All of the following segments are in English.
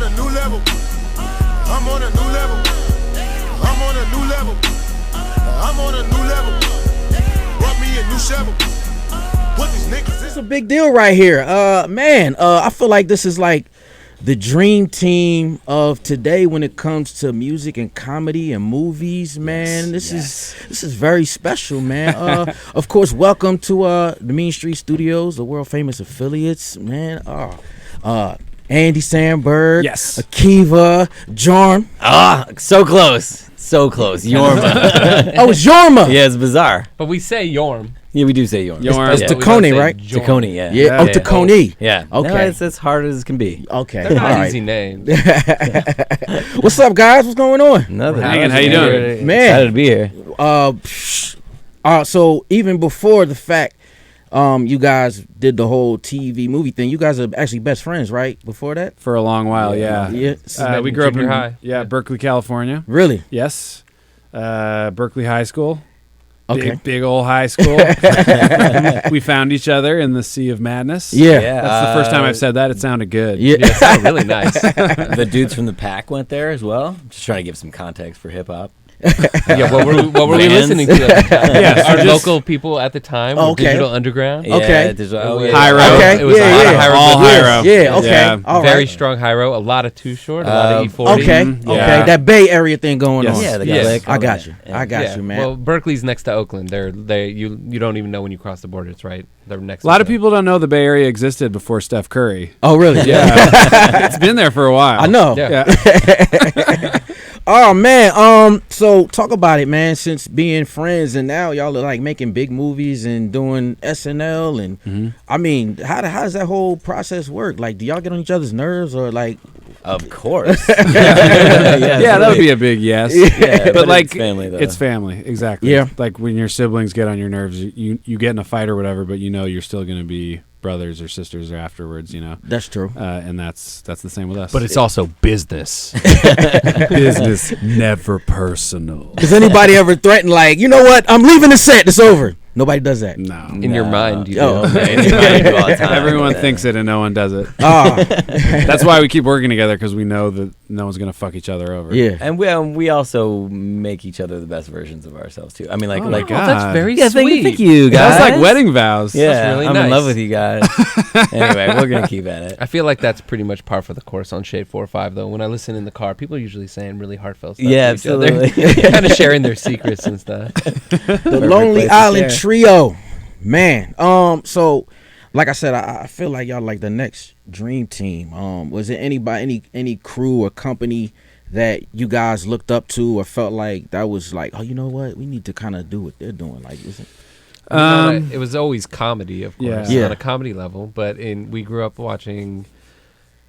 a new level. I'm on a new level. I'm on a new level. I'm on a new level. Brought me a new shovel. Put these niggas in. It's a big deal right here. Man, I feel like this is like the dream team of today when it comes to music and comedy and movies, man. This is very special, man. Of course, welcome to the Mean Street Studios, the world famous affiliates, man. Andy Sandberg, yes, Akiva, Jorm. So close. So close. Yorma. Oh, it's Yorma. Yeah, it's bizarre. But we say Yorm. Yeah, we do say Yorm. It's Tacony, right? Tacony, yeah. Yeah. Oh, Tacony. Yeah. Okay. No, it's as hard as it can be. Okay. They're not All easy names. What's up, guys? What's going on? Nothing. How you doing? Man. Excited to be here. So even before the fact, you guys did the whole TV movie thing. You guys are actually best friends, right? Before that? For a long while, yeah. Yeah. We grew up in high. Berkeley, California. Really? Yes. Berkeley High School. Okay. Big old high school. We found each other in the Sea of Madness. Yeah. That's the first time I've said that. It sounded good. Yeah. It sounded really nice. The dudes from the pack went there as well. Just trying to give some context for hip hop. Yeah, what were we listening to at the time? Yeah, so Our just- local people at the time were Okay. Digital Underground. Okay. Hyro. Okay. It was Yeah, a lot yeah. of Hyro. All good Hyro. Yeah, okay. Yeah. All Very right. strong Hyro. A lot of Too Short. A lot of E40. Okay. Mhm. Okay. Yeah. That Bay Area thing going Yes. on. Yeah, the Yes. Lick, I all got that. you. Yeah. I got you, man. Well, Berkeley's next to Oakland. You don't even know when you cross the border. It's right. They're next. A lot of people don't know the Bay Area existed before Steph Curry. Oh, really? Yeah. It's been there for a while. I know. Yeah. Oh man, so talk about it, man. Since being friends and now y'all are like making big movies and doing SNL and I mean, how does that whole process work? Like, do y'all get on each other's nerves or like? Of course. Yeah, that would be a big yes. Yeah, but like it's family, though. It's family, exactly. Yeah. Like when your siblings get on your nerves, you get in a fight or whatever, but you know you're still going to be brothers or sisters or afterwards, you know. That's true. And that's the same with us. But it's also business. business, never personal. Does anybody ever threaten like, you know what? I'm leaving the set. It's over. Nobody does that. No. In your mind, you do. Oh. All the time. Everyone thinks it and no one does it. Ah, That's why we keep working together, because we know that no one's going to fuck each other over. yeah. And we also make each other the best versions of ourselves too. I mean, like, Oh my Oh, God. that's very yeah, sweet. thank you guys. That's like wedding vows. Yeah, That's really I'm in nice. love with you guys. Anyway, we're gonna keep at it. I feel like that's pretty much par for the course on Shade 4 or 5, though. When I listen in the car, people are usually saying really heartfelt stuff Yeah, to each other. absolutely. Kind of sharing their secrets and stuff. The Lonely place to Island share. Trio, man. So like I said, I feel like y'all like the next dream team. Was there any crew or company that you guys looked up to or felt like that was like, oh, you know what, we need to kind of do what they're doing? Like, is it? It was always comedy, of course, Yeah. on a comedy level. But we grew up watching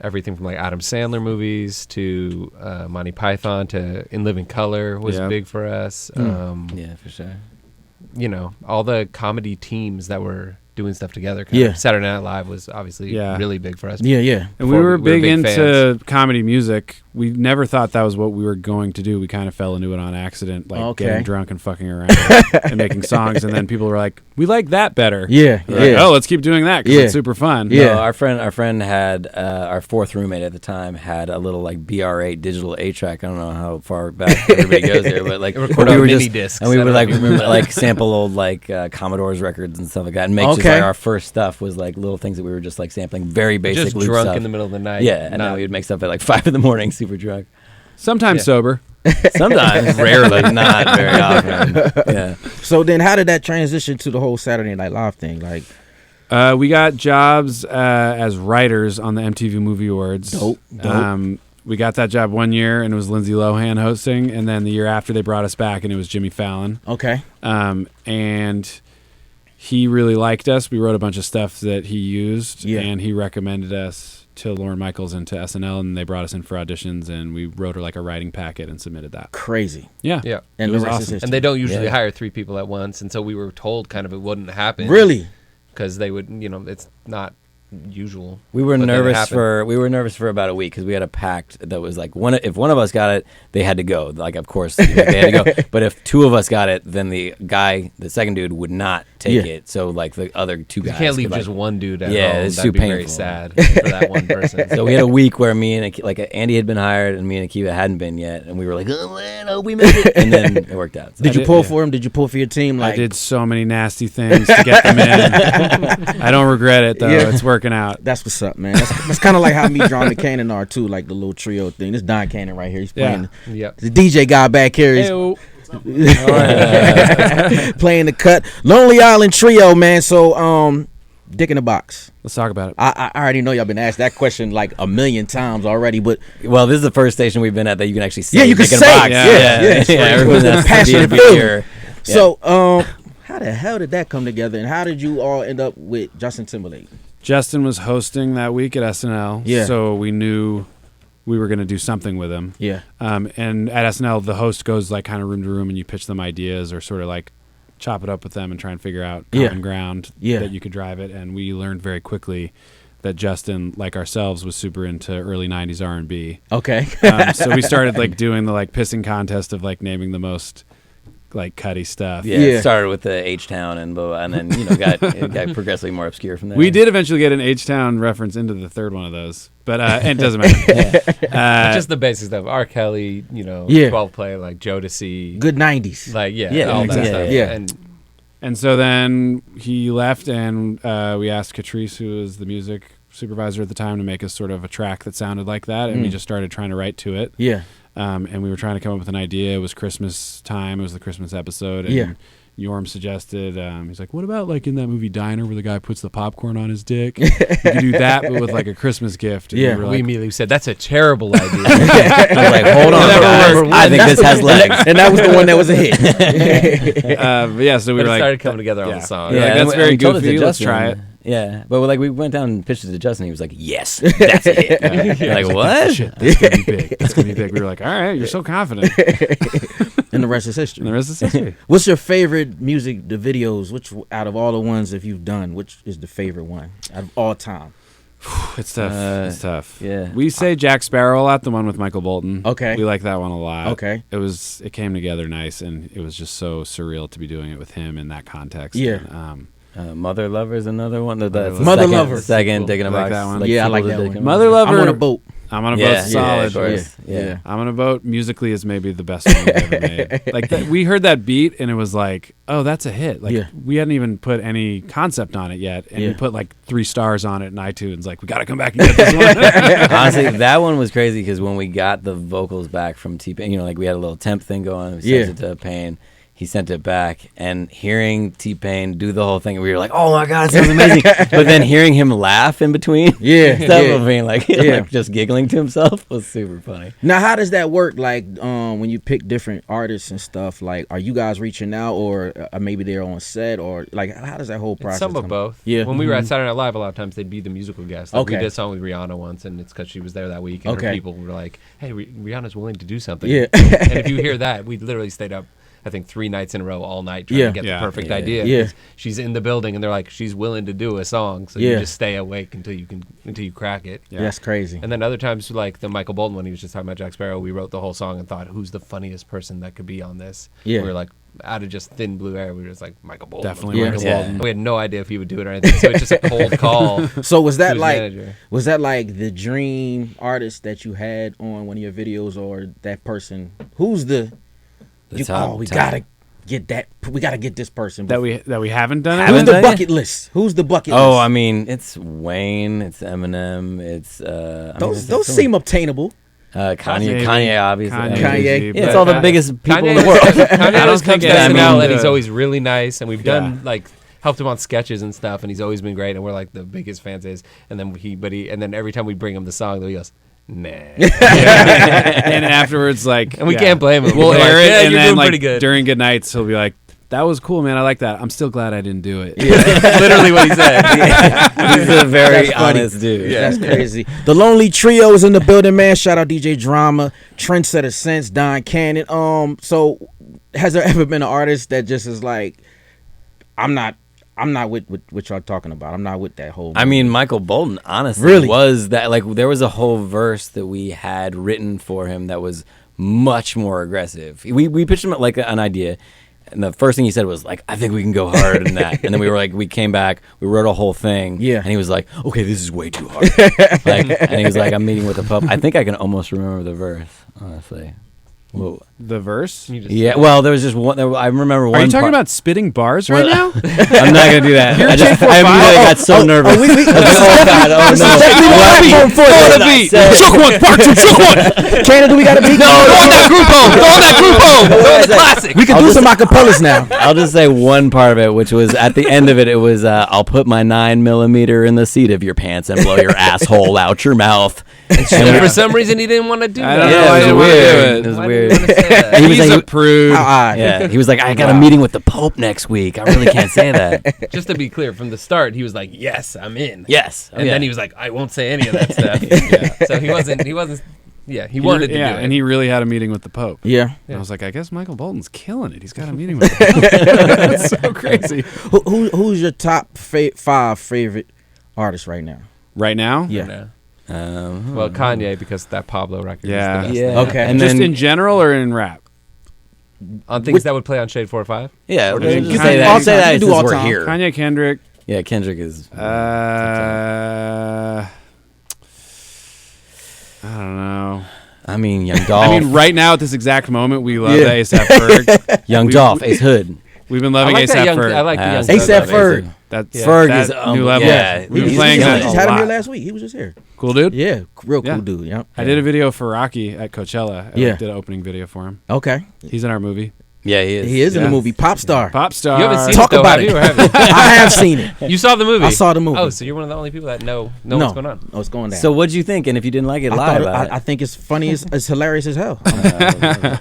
everything from like Adam Sandler movies to Monty Python to In Living Color was big for us. Yeah, for sure. You know, all the comedy teams that were doing stuff together. Yeah. Saturday Night Live was obviously really big for us. Yeah. And we Before were we were big big into comedy music. We never thought that was what we were going to do. We kind of fell into it on accident, like getting drunk and fucking around and making songs. And then people were like, "We like that better." Yeah. We're like, oh, let's keep doing that because it's super fun. Yeah. No, our friend had our fourth roommate at the time had a little like BR8 digital 8-track. I don't know how far back everybody goes here, but like recorded we were mini just discs. and we I would don't like know if you remember like sample old like Commodore's records and stuff like that, and make just Okay. like our first stuff was like little things that we were just like sampling, very basic Just loop drunk stuff. in the middle of the night. Yeah, and then we would make stuff at like 5 a.m, super drunk. Sometimes sober. Sometimes, rarely, not very often. Yeah. So then how did that transition to the whole Saturday Night Live thing? Like, We got jobs as writers on the MTV Movie Awards. Dope. We got that job one year, and it was Lindsay Lohan hosting. And then the year after, they brought us back, and it was Jimmy Fallon. okay. And he really liked us. We wrote a bunch of stuff that he used, and he recommended us to Lorne Michaels and to SNL, and they brought us in for auditions, and we wrote her like a writing packet and submitted that. Crazy. Yeah. And It was the rest is awesome. history. And they don't usually hire 3 people at once, and so we were told kind of it wouldn't happen. Really? Because they would, it's not usual. We were But then it nervous happened. for about a week because we had a pact that was like if one of us got it, they had to go. Like, of course, they had to go. But if two of us got it, then the second dude, would not take it. So like the other two guys, You can't leave could, just one dude at Yeah, home. it's That'd too be very painful. sad for that one person. So we had a week where me and Andy had been hired and me and Akiva hadn't been yet, and we were like, oh man, I hope we made it, and then it worked out. So Did you pull for him? Did you pull for your team? I did so many nasty things to get them in. I don't regret it though. Yeah. It's working out. That's what's up, man. That's kind of like how me, John, and Cannon are too, like the little trio thing. This Don Cannon right here. He's playing. Yep. The DJ guy back here is Ew. playing the cut. Lonely Island Trio, man. So, Dick in the Box. Let's talk about it. I already know y'all been asked that question like a million times already, but Well, this is the first station we've been at that you can actually say. yeah, you can Dick in a say Box. it. Yeah. Everyone has to passionate be feeling. here. Yeah. So, how the hell did that come together, and how did you all end up with Justin Timberlake? Justin was hosting that week at SNL, Yeah. so we knew we were going to do something with him. Yeah, And at SNL, the host goes like kind of room to room, and you pitch them ideas or sort of like chop it up with them and try and figure out common ground that you could drive it. And we learned very quickly that Justin, like ourselves, was super into early '90s R&B. okay. So we started like doing the like pissing contest of like naming the most like cutty stuff. Yeah, Yeah. it started with the H-Town and then it got progressively more obscure from there. We did eventually get an H-Town reference into the third one of those, but and it doesn't matter. Just the basic stuff. R. Kelly, Yeah. 12 play, like Jodeci. Good 90s. Like, Yeah, all that exactly. stuff. Yeah. And so then he left, and we asked Catrice, who was the music supervisor at the time, to make us sort of a track that sounded like that, and we just started trying to write to it. Yeah. And we were trying to come up with an idea. It was Christmas time. It was the Christmas episode. And Yeah. Yorm suggested, he's like, what about like in that movie Diner where the guy puts the popcorn on his dick? You could do that, but with like a Christmas gift. And Yeah. we were we like, immediately said, that's a terrible idea. I was like, hold on, guys. I think this has legs. And that was the one that was a hit. but yeah, so we But were it like, started coming together on the song. Yeah. Like, and that's very we told it to goofy. Let's Justin. try it. Yeah, but like we went down and pitched it to Justin. He was like, "Yes, that's it." We're like, what? shit, that's gonna be big. That's gonna be big. We were like, all right, you're so confident. And the rest is history. And the rest is history. What's your favorite music, the videos? Which out of all the ones that you've done, which is the favorite one out of all time? It's tough. It's tough. Yeah. We say Jack Sparrow a lot, the one with Michael Bolton. Okay. We like that one a lot. Okay. It came together nice, and it was just so surreal to be doing it with him in that context. Yeah. And, Mother Lover is another one. The Mother second, Lover. the second Dick in a I like Box. that one. Yeah, I people like that that Dick one. in a Mother Box. Lover. I'm on a boat. I'm on a Yeah, boat's solid. of course. Yeah. I'm on a boat. Musically is maybe the best one we've ever made. Like we heard that beat and it was like, oh, that's a hit. Like Yeah. we hadn't even put any concept on it yet, and we put like 3 stars on it in iTunes. Like we got to come back and get this one. Honestly, that one was crazy because when we got the vocals back from T-Pain, like we had a little temp thing going. We sent it to Payne. He sent it back, and hearing T-Pain do the whole thing, we were like, "Oh my god, it sounds amazing!" But then hearing him laugh in between, stuff of being like just giggling to himself was super funny. Now, how does that work? Like, when you pick different artists and stuff, like, are you guys reaching out, or maybe they're on set, or like, how does that whole process? Some of come- both. Yeah. When we were at Saturday Night Live, a lot of times they'd be the musical guest. Like Okay. We did a song with Rihanna once, and it's because she was there that week, and her Okay. people were like, "Hey, Rihanna's willing to do something." Yeah. And if you hear that, we literally stayed up, I think 3 nights in a row, all night, trying Yeah. to get Yeah. the perfect Yeah. idea. Yeah. 'Cause she's in the building, and they're like, she's willing to do a song, so Yeah. you just stay awake until you crack it. Yeah. That's crazy. And then other times, like the Michael Bolton one, he was just talking about Jack Sparrow. We wrote the whole song and thought, who's the funniest person that could be on this? Yeah. We were like, out of just thin blue air, we were just like, Michael Bolton. Definitely Yeah. Michael Yeah. Bolton. We had no idea if he would do it or anything, so it's just a cold call. So was to that his like manager. the dream artist that you had on one of your videos, or that person? Who's the? The top- we top. gotta get that. We gotta get this person. That we haven't done it. Who's Haven't the done it? bucket list? Who's the bucket Oh, list? I mean, it's Wayne, it's Eminem, it's those seem obtainable. Kanye, Maybe. obviously. Kanye. easy, Yeah, it's but- all the biggest people Kanye in the world. Kanye I don't always comes think to that- SNL, I mean, and he's the- always really nice, and we've Yeah. done like helped him on sketches and stuff, and he's always been great, and we're like the biggest fans is. And then and then every time we bring him the song, he goes, nah. And afterwards, like, And we can't blame him. We'll We're like, air it, "Yeah, and you're then doing like pretty good." during good nights, he'll be like, "That was cool, man. I like that. I'm still glad I didn't do it." Literally what he said. He's a very That's funny. honest dude. That's crazy. The Lonely Trio is in the building, man. Shout out DJ Drama, Trendsetter Sense, Don Cannon. So has there ever been an artist that just is like, I'm not I'm not with what y'all talking about. I'm not with that whole. I mean, Michael Bolton, honestly, Really? was that like there was a whole verse that we had written for him that was much more aggressive. We pitched him like an idea, and the first thing he said was like, "I think we can go harder than that." And then we came back, we wrote a whole thing, Yeah. and he was like, "Okay, this is way too hard." And he was like, "I'm meeting with the Pope." I think I can almost remember the verse, honestly. Whoa. The verse? Yeah, well, there was just one. I remember one. Are you talking about spitting bars right now? I'm not gonna do that. I immediately got so nervous. This is definitely the platform for that. Shook one, part two, shook one. Canada, we got a beat. Go on that group home. Go on that group home. Go on the classic. We can do some acapellas now. I'll just say one part of it, which was at the end of it. It was, "I'll put my 9mm in the seat of your pants and blow your asshole out your mouth." And for some reason, he didn't want to do I that. don't know. Yeah, I it didn't was wanna do weird. it. It was Why weird. did you want to say that? He was He's like, a prude. yeah, he was like, "I got a meeting with the Pope next week. I really can't say that." Just to be clear, from the start, he was like, "Yes, I'm in." Yes, And then he was like, "I won't say any of that stuff." So he wasn't. Yeah, he wanted to do it. and he really had a meeting with the Pope. Yeah. And I was like, I guess Michael Bolton's killing it. He's got a meeting with the Pope. That's so crazy. Who's your top 5 favorite artists right now? Right now? Yeah. Well, Kanye, because that Pablo record Yeah. is the best. yeah, Okay. and Just then in general or in rap? On things that would play on Shade 4 or 5? yeah, Or we does can it say just- that. I'll Say say that you do since all we're time. here. Kanye, Kendrick. Yeah, Kendrick is. I don't know. I mean, Young Dolph. I mean, right now at this exact moment, we love Yeah. ASAP Ferg. Young Dolph, Ace Hood. We've been I loving like that ASAP young. Ferg. I like the young. A$AP Thug. Ferg. That's Ferg that is new level. yeah, We've been he's playing killing that it. a Just had him here lot. last week. He was just here. Cool dude. Yeah, real Yeah. cool dude. Yep. I did a video for Rocky at Coachella. Yeah. I did an opening video for him. Okay. He's in our movie. Yeah, he is. He is in the Yeah. movie Pop Star. Pop star. You haven't seen Talk it though, about have it. you, or have you? I have seen it. You saw the movie. I saw the movie. Oh, so you're one of the only people that know what's going on. No, it's going down. So what'd you think? And if you didn't like it, lie about I it. think it's funny. It's hilarious as hell.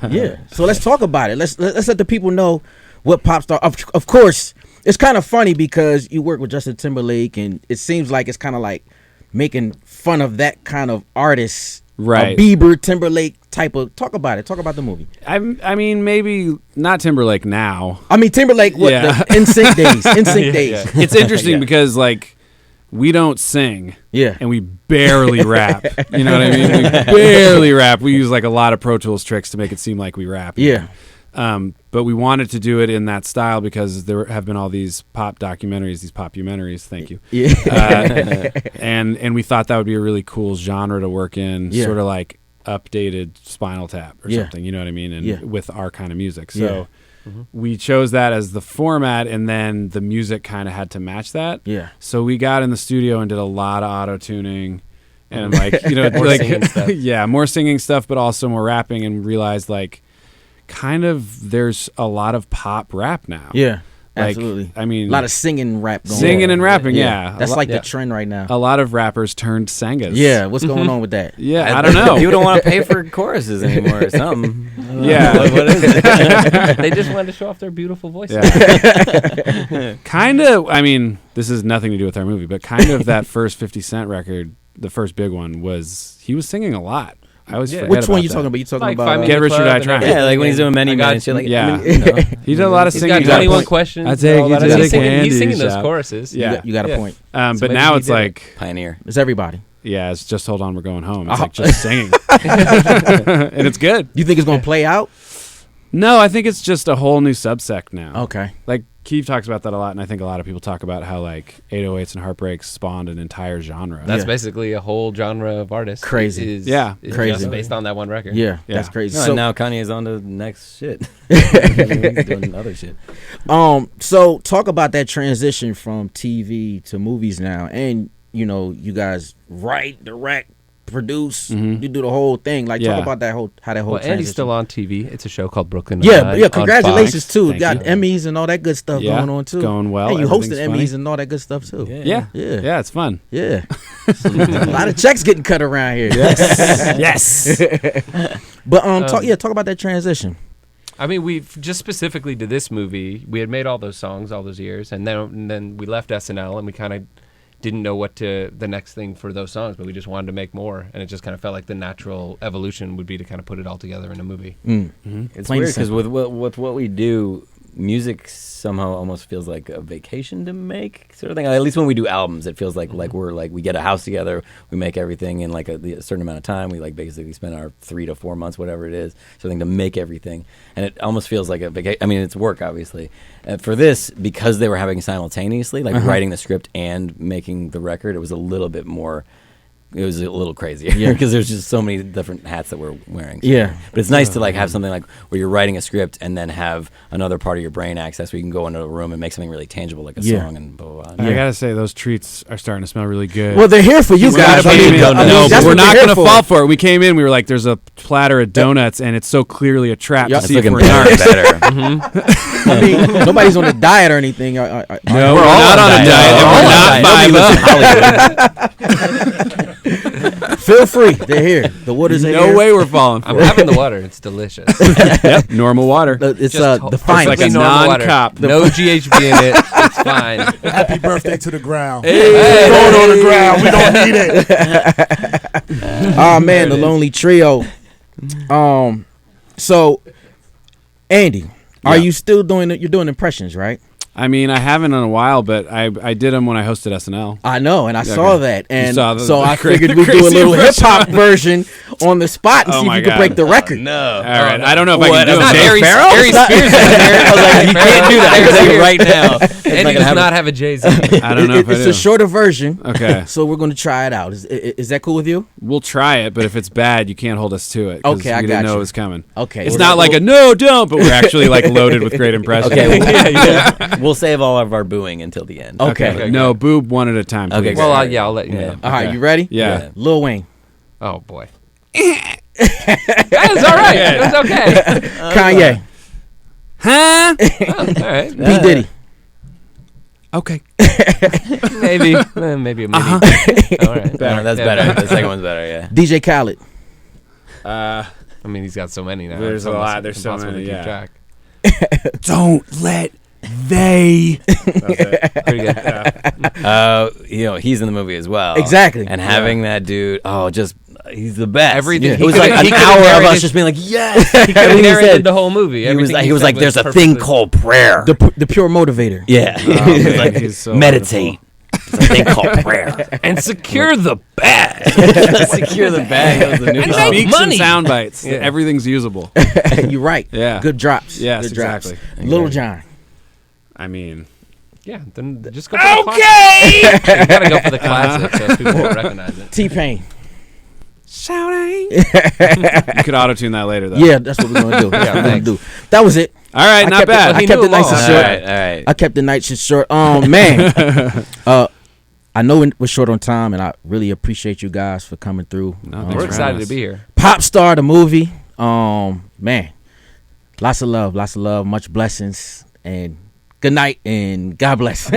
Yeah. So let's talk about it. Let's let the people know what Pop Star. Of course, it's kind of funny because you work with Justin Timberlake, and it seems like it's kind of like making fun of that kind of artist, Right. A Bieber, Timberlake type of. Talk about it. Talk about the movie. I mean, maybe not Timberlake now. I mean, Timberlake. What Yeah. the NSYNC days? NSYNC days. yeah. It's interesting Yeah. because like we don't sing. Yeah. And we barely rap. You know what I mean? We barely rap. We use like a lot of Pro Tools tricks to make it seem like we rap. Yeah. But we wanted to do it in that style because there have been all these pop documentaries, these pop-umentaries. Thank you. Yeah. And we thought that would be a really cool genre to work in, Yeah. sort of like updated Spinal Tap or Yeah. something. You know what I mean? And Yeah. with our kind of music. Yeah. So we chose that as the format, and then the music kind of had to match that. Yeah. So we got in the studio and did a lot of auto tuning. And like, you know, More like singing stuff. yeah, more singing stuff, but also more rapping, and realized like kind of there's a lot of pop rap now. Yeah. Like, Absolutely. I mean, A lot of singing rap going on. singing and rapping, yeah. That's a, like yeah. the trend right now. a lot of rappers turned sangas. Yeah, what's going on with that? Yeah, I don't know. People don't want to pay for choruses anymore or something. Yeah. What is it? They just wanted to show off their beautiful voices. Yeah. Kind of, I mean, this has nothing to do with our movie, but kind of that first 50 Cent record, the first big one, was he was singing a lot. I always Yeah. forget Which one about you that. talking about? You talking Like about 5 Get Minute Rich or Club Die and Trying. everything. Yeah, like when he's doing many I got men and shit. Like, Yeah. I mean, you know. He did a lot of He's singing. got 21 point. questions. I take all you that. to the He's candy singing those shop. choruses. Yeah. You got a Yeah. point. So But maybe now he it's did it. like, Pioneer. It's everybody. yeah, it's just Hold On, We're Going Home. It's Oh. like just singing. And it's good. You think it's gonna play out? No, I think it's just a whole new subsect now. Okay. Like Keith talks about that a lot, and I think a lot of people talk about how like 808s and Heartbreaks spawned an entire genre. That's Yeah. basically a whole genre of artists. Crazy. Is, Yeah. is Crazy. just based on that one record. Yeah, Yeah. that's crazy. No, So, and now Kanye's on to the next shit. He's doing other shit. so talk about that transition from TV to movies now, and you know, you guys write, direct, produce, you do the whole thing. Like, Yeah. talk about that whole Well, transition. Andy's still on TV. It's a show called Brooklyn Yeah, Nine-Nine yeah. on Congratulations Fox. too. Thank Got you. Emmys and all that good stuff Yeah, going on too. it's going well. And you hosted Everything's Emmys funny. and all that good stuff too. Yeah. Yeah. Yeah, it's fun. Yeah. A lot of checks getting cut around here. Yes. But talk about that transition. I mean, we've just specifically to this movie, we had made all those songs all those years, and then we left SNL, and we kind of didn't know what the next thing for those songs, but we just wanted to make more, and it just kind of felt like the natural evolution would be to kind of put it all together in a movie. It's Plain weird because simple. with what we do, music somehow almost feels like a vacation to make, sort of thing. At least when we do albums, it feels like we're like we get a house together, we make everything in like a certain amount of time. We like basically spend our 3 to 4 months, whatever it is, something to make everything, and it almost feels like a vacation. I mean, it's work, obviously. For this, because they were having simultaneously, like writing the script and making the record, it was a little bit more. It was a little crazier because there's just so many different hats that we're wearing. So. Yeah. But it's nice to like have something like where you're writing a script and then have another part of your brain access where you can go into a room and make something really tangible like a song and blah, blah, blah. I gotta say, those treats are starting to smell really good. Well, they're here for you guys. We're we're not going to fall for it. We came in, we were like, there's a platter of donuts, and it's so clearly a trap to see if we're not better. I mean, nobody's on a diet or anything. No, we're not on a diet. And we're not Hollywood. Feel free. They're here. The water's in here. No way we're falling for I'm it. having the water. It's delicious. Yep, normal water. It's Just the finest. like a normal water. non-cop. No GHB in it. It's fine. Happy birthday to the ground. Hey. Throw it on the ground. We don't need it. Oh man, the Lonely Trio. So Andy, are you still doing it? You're doing impressions, right? I mean, I haven't in a while, but I did them when I hosted SNL. I know, and I saw that, and saw the so I cra- figured we'd do a crazy little hip impression. hop version on the spot and Oh see if my you could God. break the record. No. All right, I don't know if I can do It's it. not Dave Harry Farrell? Spears in there. I was like, you can't do that. I can tell you right now. And he does not have a Jay-Z. I don't know if I It's do. a shorter version. Okay. So we're going to try it out. Is that cool with you? We'll try it, but if it's bad, you can't hold us to it. 'Cause Okay, I we got didn't know you. it was coming. Okay. It's Well, not like a no, don't, but we're actually like loaded with great impressions. Okay, we'll save all of our booing until the end. Okay. No, boob one at a time. Okay, please. well, I'll let you know. All right, you ready? Yeah. Lil Wayne. Oh, boy. That was all right. It was okay. Kanye. Huh? All right. P. Diddy. Okay. Maybe a maybe. All right. That's better. The second one's better, yeah. DJ Khaled. I mean, he's got so many now. There's It's a almost lot. There's so impossible to many, keep yeah. track. Don't let they. Pretty good. He's in the movie as well. Exactly. And having that dude, he's the best. Everything. It was like an hour of us just being like, yes. He could have narrated the whole movie. He was Everything like, said there's a perfectly- thing called prayer. The pure motivator. Yeah. He was like, He's so meditate. There's a thing called prayer. and secure the bag. Secure the bag. That was the new And song. make Speaks money. in sound bites. Yeah. Everything's usable. You're right. Yeah. Good drops. Yes, Good drops. exactly. Little John. I mean, Yeah, then just go for the classics. You gotta go for the classics so people will recognize it. T-Pain. shouting. You could auto-tune that later, though. Yeah, that's what we're gonna do. That's what we're gonna do. That was it. All right, I not kept it- bad. I kept it nice and All short. right, all right. I kept the night shit short. Man. I know we're short on time, and I really appreciate you guys for coming through. No, thanks We're for excited having to be here. Pop Star, the movie. Man, lots of love, much blessings, and good night, and God bless.